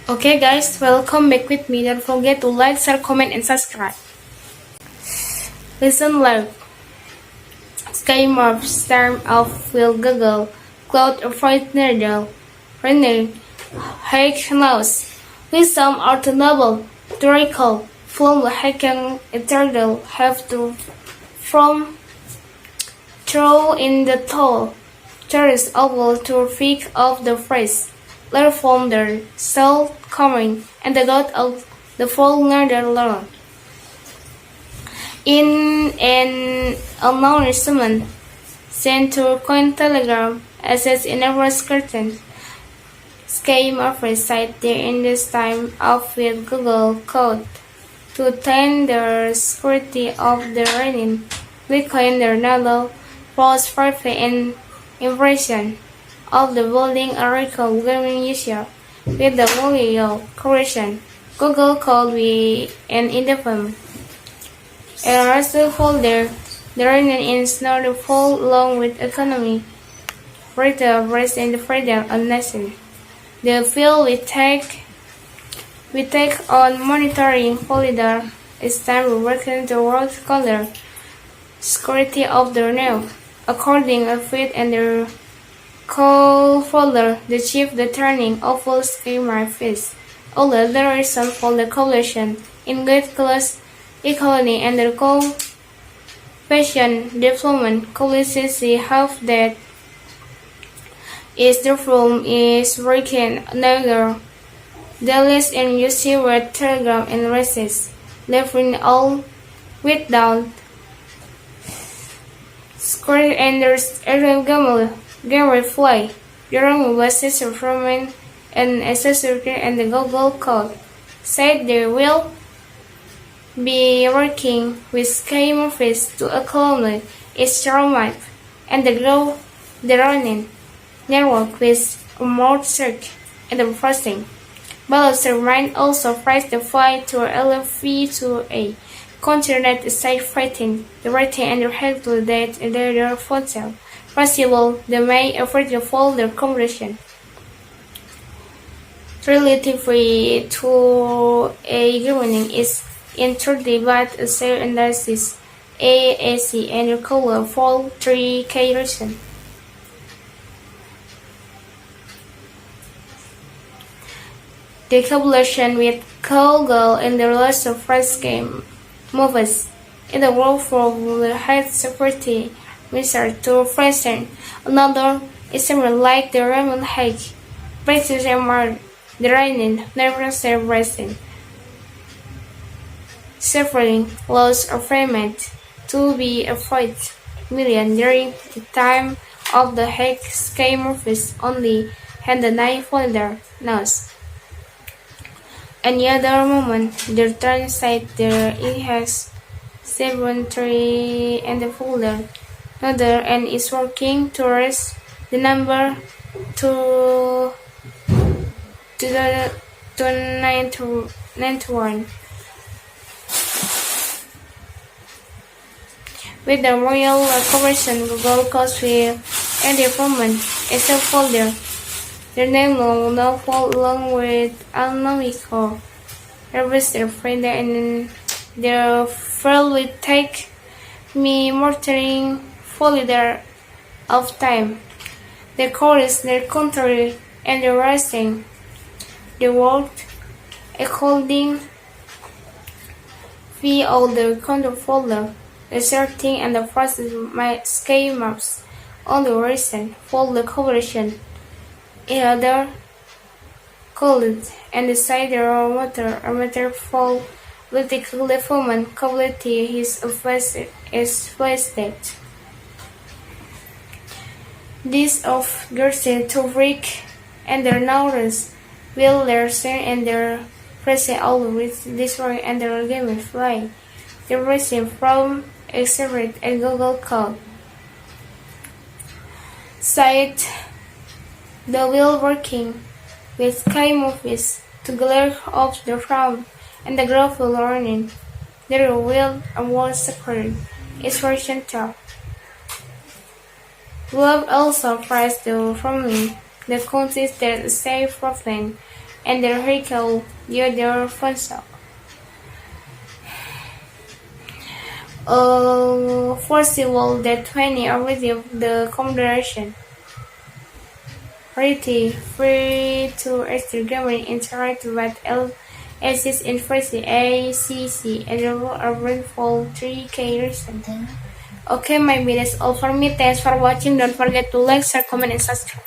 Okay guys, welcome back with me. Don't forget to like, share, comment and subscribe. Listen loud. Scheme of storm of will Google, cloud of needle, running, hake nose, with some automobile, theoretical, from the hacking eternal have to from throw in the toll. There is oval to think of the phrase. Learn from the soul coming and the God of the full Netherlands. In an announcement sent to Cointelegraph, assets in a curtain, scheme offers cite the in this time of with Google code to tend the security of the running Bitcoin the Nano false profit and impression of the building a record gaming user with the volume correction. Google called me an independent. A raster folder, the running is not the fall along with economy, retail, rest and the freedom of nation. The field we take on monitoring polydar is time we working towards color security of the nerve. According to fit and the call folder, the chief determining awful schema face. Although there is some for the collection in great class economy and the fashion development policy half that is the room is working another. The list and you see where telegram and races leaving all without square and there's a gamer fly. The room was from an accessory and the Google code said they will be working with scheme office to accumulate its map and the running network with remote search and the processing. Balancer might also price the flight to LFV to a continent site fighting the writing and the head to that their photo. Possible they may afford to follow their conversion. Relatively to a governing is introduced by a share analysis AAC and recover for 3K reason. The collaboration with Google and the rest of price game moves in the world from the head security minister to president. Another is similar like the Roman Hague, British MR, the Rhine, never president. Suffering loss of payment to be avoided million during the time of the Hague scheme office only had the 9 folder knows. Any other moment, the turn site there it has 73 and the folder another and is working towards the number to 91. With the royal conversion, Google calls with any moment is a folder. The name will now fall along with anonymous register finder and the file will take me monitoring folder of time. The core is the country and the rising. The world according via all the control folder. The sorting and the process my scheme maps on the recent folder coverage. In other called and the side motor fall political development quality is wasted. This of Gerson to Rick and their knowledge will learn and their present always destroy and their game fly. The reason from Exhibit and Google code. Site the wheel working with scheme office to glare off the front and the graphical learning. There will and was secured is version top. We have also priced the forming the consists that safe profit and the vehicle Theodore Fonso. Foreseeable that 20 already the combination. Reality free to Instagram interact with LSS University ACC and urban for 3K recent. Okay, maybe that's all for me. Thanks for watching. Don't forget to like, share, comment, and subscribe.